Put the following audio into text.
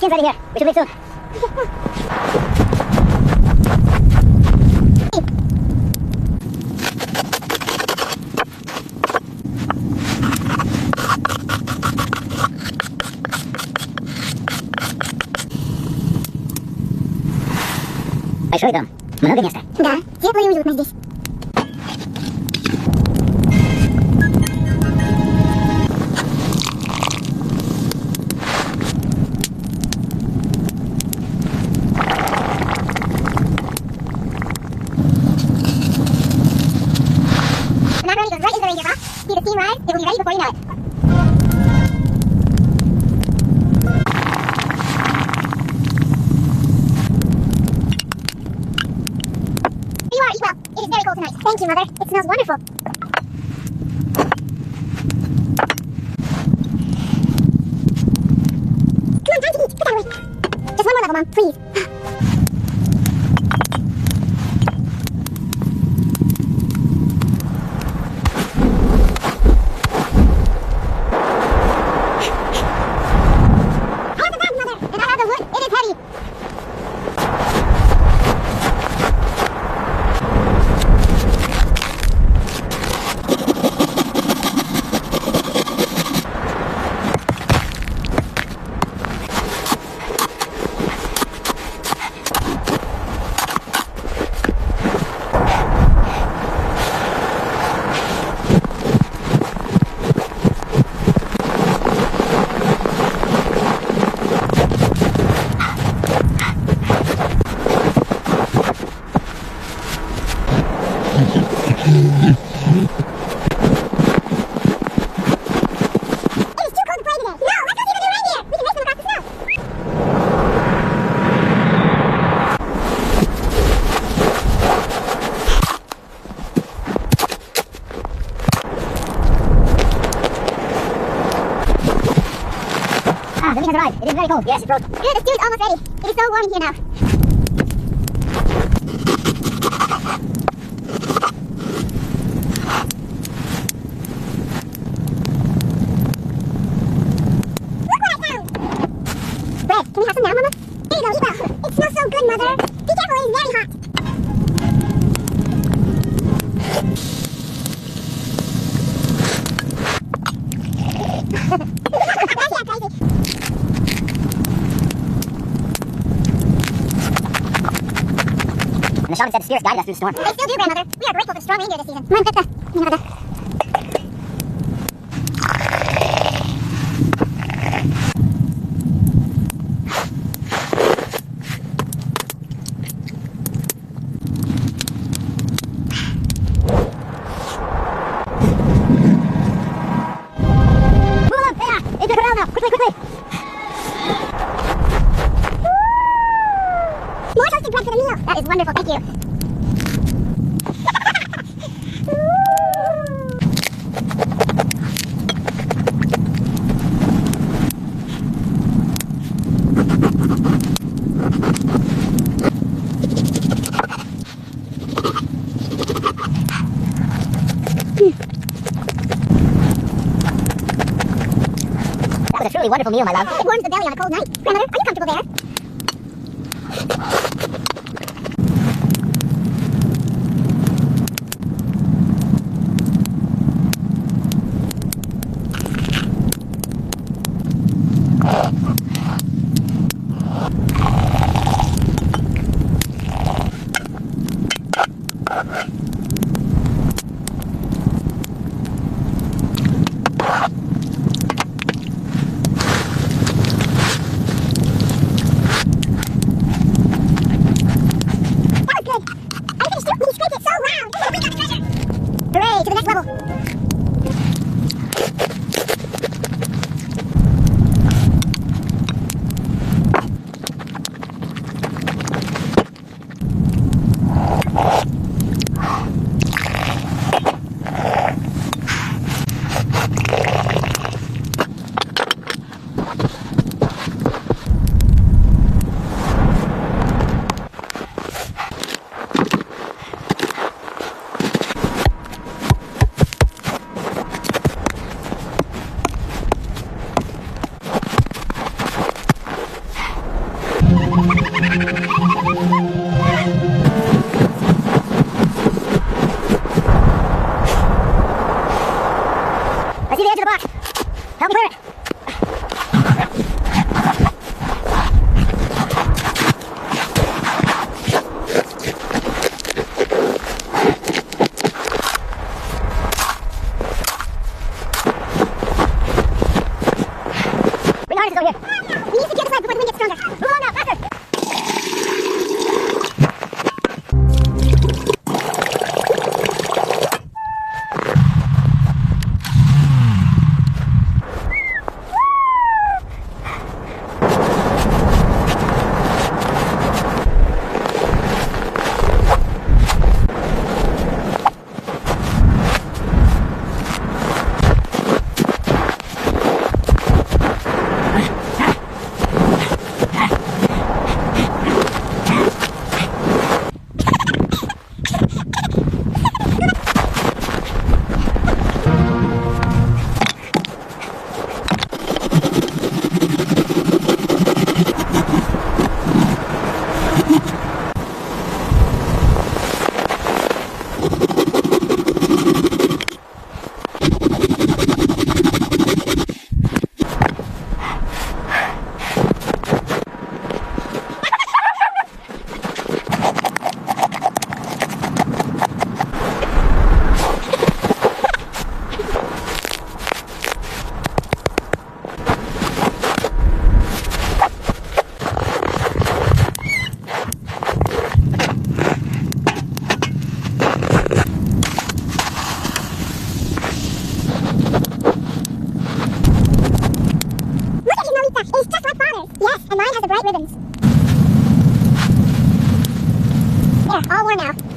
team's right here. We should leave soon. А что там? Много места? Да, тепло и уютно здесь. The macaroni goes right into the reindeer box. See the steam rise, it will be ready before you know it. It is very cold tonight. Thank you, Mother. It smells wonderful. Come on, time to eat. Put that away. Just one more level, Mom, please. I have the bag, Mother, and I have the wood. It is heavy. Ah, the meat has arrived. It is very cold. Yes, it's frozen. Good, the stew is almost ready. It is so warm in here now. Look what I found! Bread. Can we have some now, Mama? There you go, eat well. It smells so good, Mother. Be careful, it is very hot. And the shaman said the spirits guided us through the storm. They still do, Grandmother. We are grateful for strong reindeer this season. Come on, get the... Mother. Into the corral now! Quickly, quickly! More toasted bread for the meal. That is wonderful, thank you. That was a truly wonderful meal, my love. It warms the belly on a cold night. Grandmother, are you comfortable there? Hooray, to the next level! harness is over here. We need to secure the side before the wind gets stronger. Move along now, faster. It's just like father's. Yes, and mine has the bright ribbons. There, all worn out.